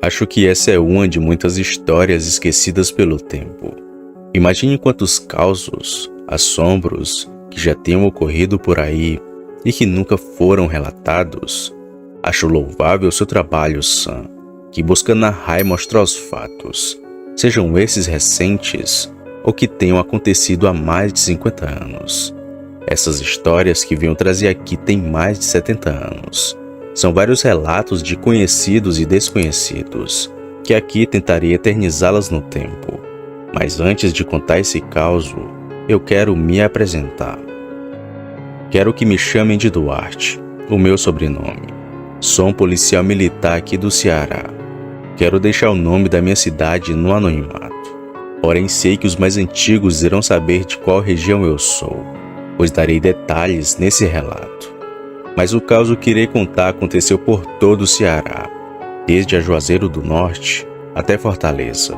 Acho que essa é uma de muitas histórias esquecidas pelo tempo. Imagine quantos causos, assombros que já tenham ocorrido por aí e que nunca foram relatados. Acho louvável seu trabalho, Sam, que busca narrar e mostrar os fatos, sejam esses recentes ou que tenham acontecido há mais de 50 anos. Essas histórias que venho trazer aqui têm mais de 70 anos. São vários relatos de conhecidos e desconhecidos, que aqui tentarei eternizá-las no tempo. Mas antes de contar esse caso, eu quero me apresentar. Quero que me chamem de Duarte, o meu sobrenome. Sou um policial militar aqui do Ceará. Quero deixar o nome da minha cidade no anonimato. Porém, sei que os mais antigos irão saber de qual região eu sou, pois darei detalhes nesse relato. Mas o caso que irei contar aconteceu por todo o Ceará, desde a Juazeiro do Norte até Fortaleza.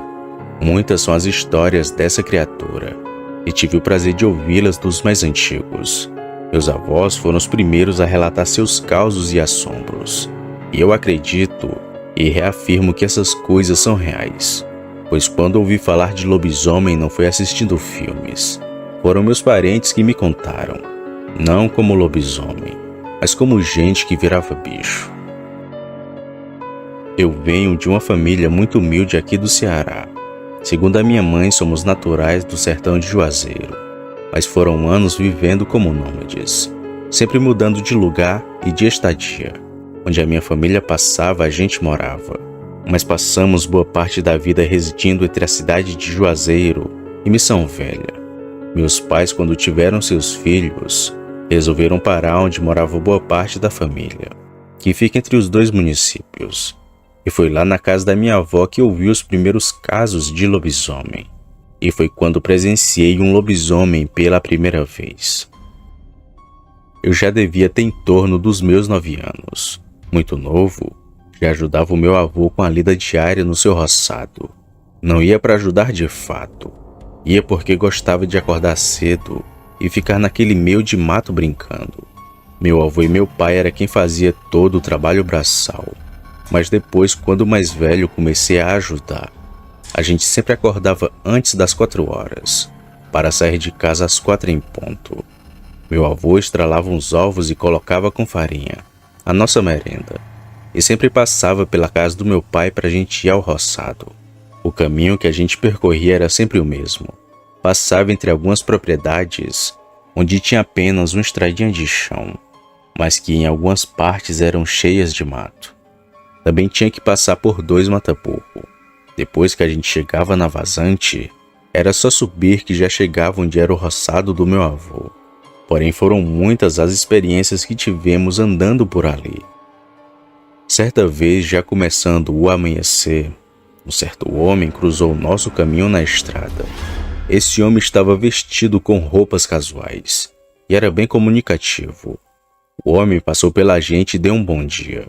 Muitas são as histórias dessa criatura, e tive o prazer de ouvi-las dos mais antigos. Meus avós foram os primeiros a relatar seus causos e assombros, e eu acredito e reafirmo que essas coisas são reais, pois quando ouvi falar de lobisomem não foi assistindo filmes. Foram meus parentes que me contaram, não como lobisomem, mas como gente que virava bicho. Eu venho de uma família muito humilde aqui do Ceará. Segundo a minha mãe, somos naturais do sertão de Juazeiro, mas foram anos vivendo como nômades, sempre mudando de lugar e de estadia. Onde a minha família passava, a gente morava, mas passamos boa parte da vida residindo entre a cidade de Juazeiro e Missão Velha. Meus pais, quando tiveram seus filhos, resolveram parar onde morava boa parte da família, que fica entre os dois municípios. E foi lá na casa da minha avó que eu vi os primeiros casos de lobisomem. E foi quando presenciei um lobisomem pela primeira vez. Eu já devia ter em torno dos meus 9 anos. Muito novo, já ajudava o meu avô com a lida diária no seu roçado. Não ia para ajudar de fato. Ia porque gostava de acordar cedo e ficar naquele meio de mato brincando. Meu avô e meu pai era quem fazia todo o trabalho braçal. Mas depois, quando mais velho, comecei a ajudar. A gente sempre acordava antes das 4 horas, para sair de casa às 4 em ponto. Meu avô estralava uns ovos e colocava com farinha, a nossa merenda, e sempre passava pela casa do meu pai para a gente ir ao roçado. O caminho que a gente percorria era sempre o mesmo. Passava entre algumas propriedades, onde tinha apenas uma estradinha de chão, mas que em algumas partes eram cheias de mato. Também tinha que passar por 2 mata-burro. Depois que a gente chegava na vazante, era só subir que já chegava onde era o roçado do meu avô. Porém, foram muitas as experiências que tivemos andando por ali. Certa vez, já começando o amanhecer, um certo homem cruzou o nosso caminho na estrada. Esse homem estava vestido com roupas casuais e era bem comunicativo. O homem passou pela gente e deu um bom dia.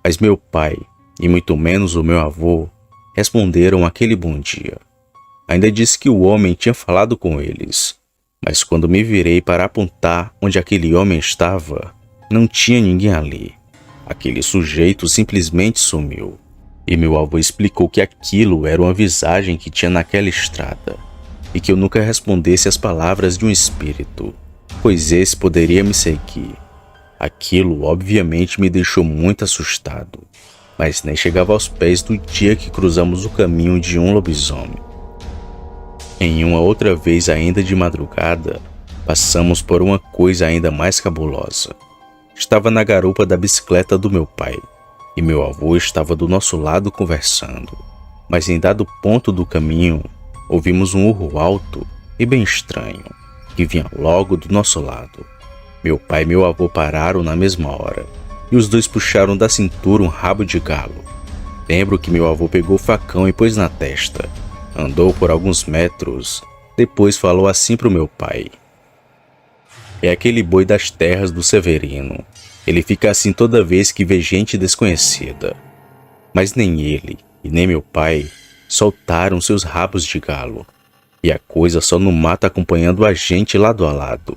Mas meu pai, e muito menos o meu avô, responderam aquele bom dia. Ainda disse que o homem tinha falado com eles, mas quando me virei para apontar onde aquele homem estava, não tinha ninguém ali. Aquele sujeito simplesmente sumiu, e meu avô explicou que aquilo era uma visagem que tinha naquela estrada, e que eu nunca respondesse às palavras de um espírito, pois esse poderia me seguir. Aquilo obviamente me deixou muito assustado, mas nem chegava aos pés do dia que cruzamos o caminho de um lobisomem. Em uma outra vez, ainda de madrugada, passamos por uma coisa ainda mais cabulosa. Estava na garupa da bicicleta do meu pai, e meu avô estava do nosso lado conversando, mas em dado ponto do caminho, ouvimos um urro alto e bem estranho, que vinha logo do nosso lado. Meu pai e meu avô pararam na mesma hora, e os dois puxaram da cintura um rabo de galo. Lembro que meu avô pegou o facão e pôs na testa. Andou por alguns metros, depois falou assim para o meu pai. É aquele boi das terras do Severino. Ele fica assim toda vez que vê gente desconhecida. Mas nem ele e nem meu pai soltaram seus rabos de galo. E a coisa só não mata acompanhando a gente lado a lado.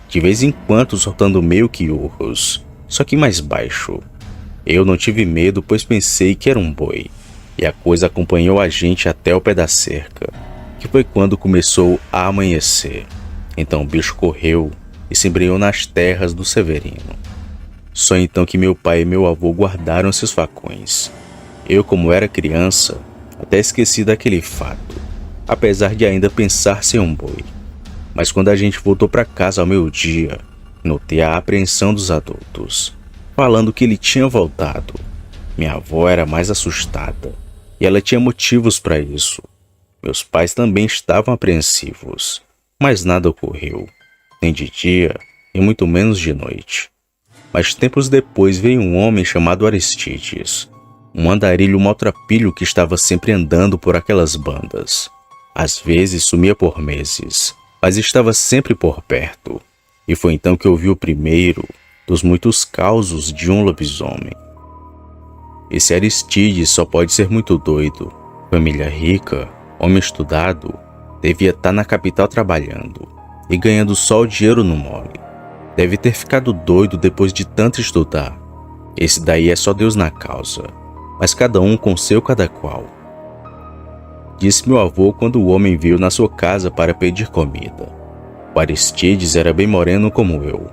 De vez em quando soltando meio que urros, só que mais baixo. Eu não tive medo, pois pensei que era um boi. E a coisa acompanhou a gente até o pé da cerca, que foi quando começou a amanhecer. Então o bicho correu e se embrenhou nas terras do Severino. Só então que meu pai e meu avô guardaram seus facões. Eu, como era criança, até esqueci daquele fato, apesar de ainda pensar ser um boi. Mas quando a gente voltou para casa ao meio-dia, notei a apreensão dos adultos, falando que ele tinha voltado. Minha avó era mais assustada, e ela tinha motivos para isso. Meus pais também estavam apreensivos, mas nada ocorreu, nem de dia e muito menos de noite. Mas tempos depois veio um homem chamado Aristides, um andarilho maltrapilho que estava sempre andando por aquelas bandas. Às vezes sumia por meses, mas estava sempre por perto. E foi então que eu vi o primeiro dos muitos causos de um lobisomem. Esse Aristides só pode ser muito doido. Família rica, homem estudado, devia estar na capital trabalhando e ganhando só o dinheiro no mole. Deve ter ficado doido depois de tanto estudar. Esse daí é só Deus na causa, mas cada um com seu cada qual. Disse meu avô quando o homem veio na sua casa para pedir comida. O Aristides era bem moreno como eu,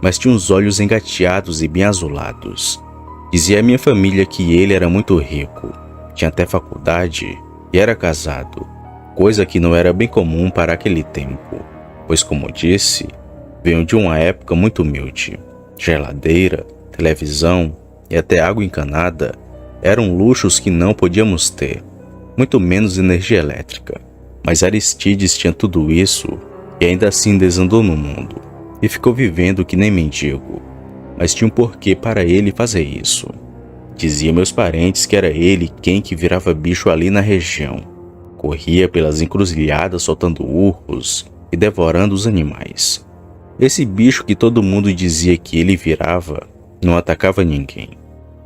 mas tinha os olhos engateados e bem azulados. Dizia a minha família que ele era muito rico, tinha até faculdade e era casado, coisa que não era bem comum para aquele tempo, pois, como disse, veio de uma época muito humilde. Geladeira, televisão e até água encanada eram luxos que não podíamos ter, muito menos energia elétrica. Mas Aristides tinha tudo isso e ainda assim desandou no mundo e ficou vivendo que nem mendigo. Mas tinha um porquê para ele fazer isso. Dizia meus parentes que era ele quem que virava bicho ali na região. Corria pelas encruzilhadas soltando urros e devorando os animais. Esse bicho que todo mundo dizia que ele virava não atacava ninguém.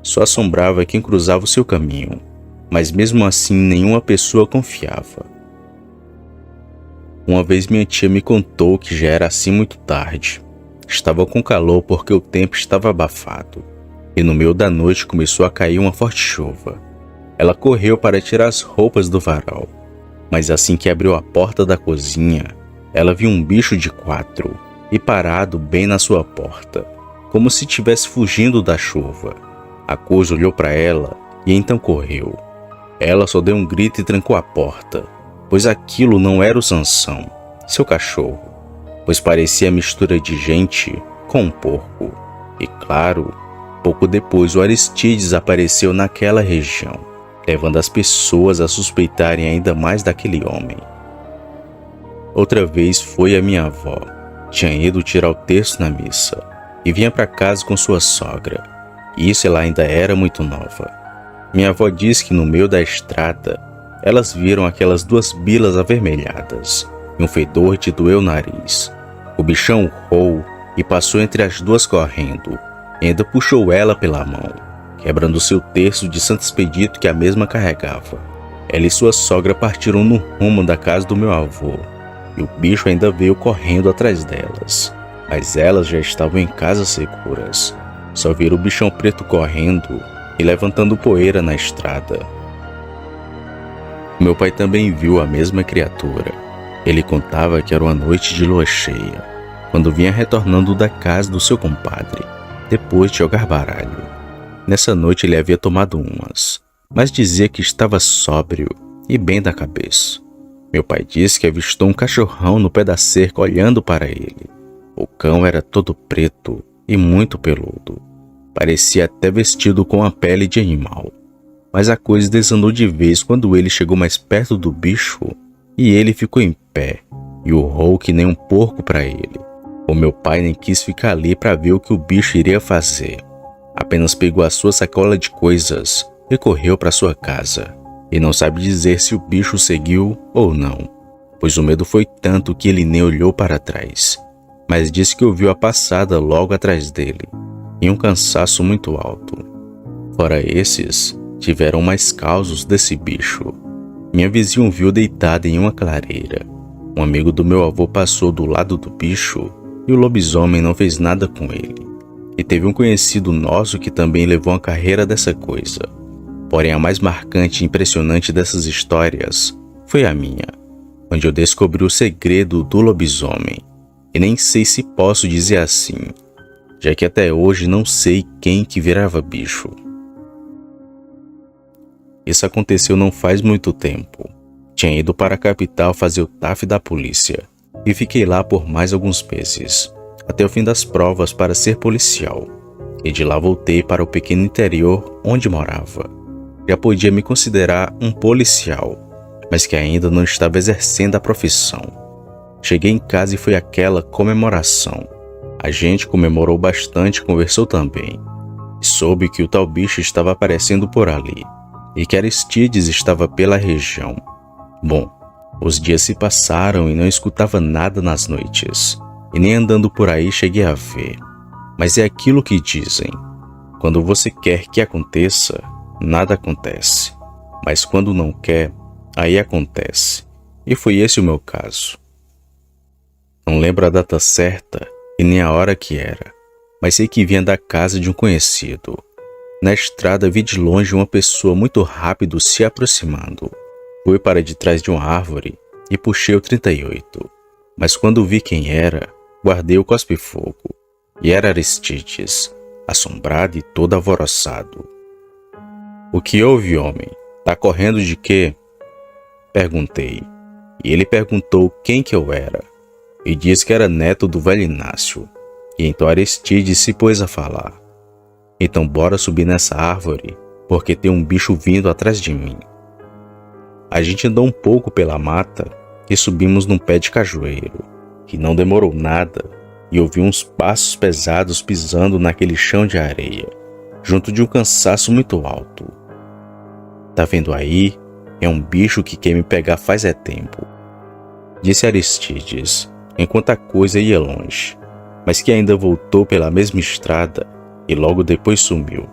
Só assombrava quem cruzava o seu caminho, mas mesmo assim nenhuma pessoa confiava. Uma vez minha tia me contou que já era assim muito tarde. Estava com calor porque o tempo estava abafado, e no meio da noite começou a cair uma forte chuva. Ela correu para tirar as roupas do varal, mas assim que abriu a porta da cozinha, ela viu um bicho de 4 e parado bem na sua porta, como se estivesse fugindo da chuva. A coisa olhou para ela e então correu. Ela só deu um grito e trancou a porta, pois aquilo não era o Sansão, seu cachorro, pois parecia a mistura de gente com um porco. E claro, pouco depois o Aristides apareceu naquela região, levando as pessoas a suspeitarem ainda mais daquele homem. Outra vez foi a minha avó. Tinha ido tirar o terço na missa e vinha para casa com sua sogra. Isso ela ainda era muito nova. Minha avó disse que no meio da estrada elas viram aquelas 2 bilas avermelhadas e um fedor de doer o nariz. O bichão urrou e passou entre as 2 correndo e ainda puxou ela pela mão, quebrando seu terço de Santo Expedito que a mesma carregava. Ela e sua sogra partiram no rumo da casa do meu avô e o bicho ainda veio correndo atrás delas, mas elas já estavam em casa seguras. Só viram o bichão preto correndo e levantando poeira na estrada. Meu pai também viu a mesma criatura. Ele contava que era uma noite de lua cheia, quando vinha retornando da casa do seu compadre, depois de jogar baralho. Nessa noite ele havia tomado umas, mas dizia que estava sóbrio e bem da cabeça. Meu pai disse que avistou um cachorrão no pé da cerca olhando para ele. O cão era todo preto e muito peludo. Parecia até vestido com a pele de animal. Mas a coisa desandou de vez quando ele chegou mais perto do bicho e ele ficou em pé e urrou que nem um porco para ele. O meu pai nem quis ficar ali para ver o que o bicho iria fazer. Apenas pegou a sua sacola de coisas e correu para sua casa. E não sabe dizer se o bicho seguiu ou não, pois o medo foi tanto que ele nem olhou para trás. Mas disse que ouviu a passada logo atrás dele, e um cansaço muito alto. Fora esses, tiveram mais causos desse bicho. Minha vizinha o viu deitada em uma clareira. Um amigo do meu avô passou do lado do bicho e o lobisomem não fez nada com ele. E teve um conhecido nosso que também levou uma carreira dessa coisa. Porém, a mais marcante e impressionante dessas histórias foi a minha, onde eu descobri o segredo do lobisomem. E nem sei se posso dizer assim, já que até hoje não sei quem que virava bicho. Isso aconteceu não faz muito tempo. Tinha ido para a capital fazer o TAF da polícia e fiquei lá por mais alguns meses, até o fim das provas para ser policial. E de lá voltei para o pequeno interior onde morava. Já podia me considerar um policial, mas que ainda não estava exercendo a profissão. Cheguei em casa e foi aquela comemoração. A gente comemorou bastante e conversou também. E soube que o tal bicho estava aparecendo por ali e que Aristides estava pela região. Bom, os dias se passaram e não escutava nada nas noites, e nem andando por aí cheguei a ver. Mas é aquilo que dizem: quando você quer que aconteça, nada acontece. Mas quando não quer, aí acontece. E foi esse o meu caso. Não lembro a data certa e nem a hora que era, mas sei que vinha da casa de um conhecido. Na estrada vi de longe uma pessoa muito rápido se aproximando. Fui para de trás de uma árvore e puxei o 38. Mas quando vi quem era, guardei o cospe-fogo. E era Aristides, assombrado e todo alvoroçado. "O que houve, homem? Tá correndo de quê?" Perguntei. E ele perguntou quem que eu era. E disse que era neto do velho Inácio. E então Aristides se pôs a falar. "Então bora subir nessa árvore, porque tem um bicho vindo atrás de mim." A gente andou um pouco pela mata e subimos num pé de cajueiro. E não demorou nada e ouvi uns passos pesados pisando naquele chão de areia, junto de um cansaço muito alto. "Tá vendo aí? É um bicho que quer me pegar faz tempo," disse Aristides, enquanto a coisa ia longe, mas que ainda voltou pela mesma estrada e logo depois sumiu.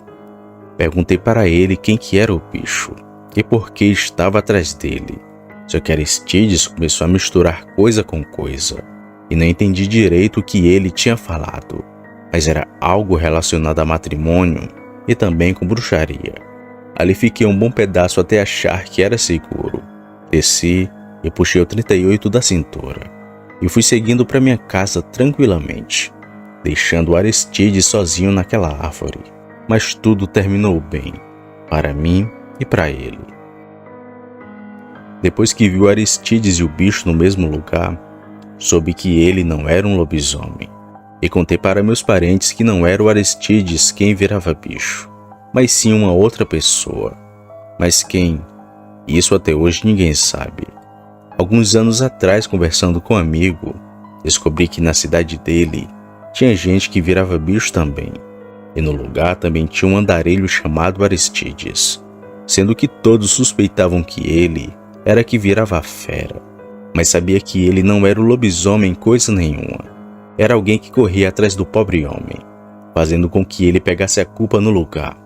Perguntei para ele quem que era o bicho e por que estava atrás dele. Só que Aristides começou a misturar coisa com coisa e não entendi direito o que ele tinha falado, mas era algo relacionado a matrimônio e também com bruxaria. Ali fiquei um bom pedaço até achar que era seguro. Desci e puxei o 38 da cintura e fui seguindo para minha casa tranquilamente, deixando Aristides sozinho naquela árvore. Mas tudo terminou bem, para mim e para ele. Depois que viu Aristides e o bicho no mesmo lugar, soube que ele não era um lobisomem. E contei para meus parentes que não era o Aristides quem virava bicho, mas sim uma outra pessoa. Mas quem? Isso até hoje ninguém sabe. Alguns anos atrás, conversando com um amigo, descobri que na cidade dele tinha gente que virava bicho também. E no lugar também tinha um andarilho chamado Aristides, sendo que todos suspeitavam que ele era que virava a fera, mas sabia que ele não era o lobisomem coisa nenhuma. Era alguém que corria atrás do pobre homem, fazendo com que ele pegasse a culpa no lugar.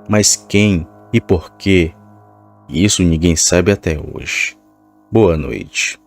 Mas quem e por quê? Isso ninguém sabe até hoje. Boa noite.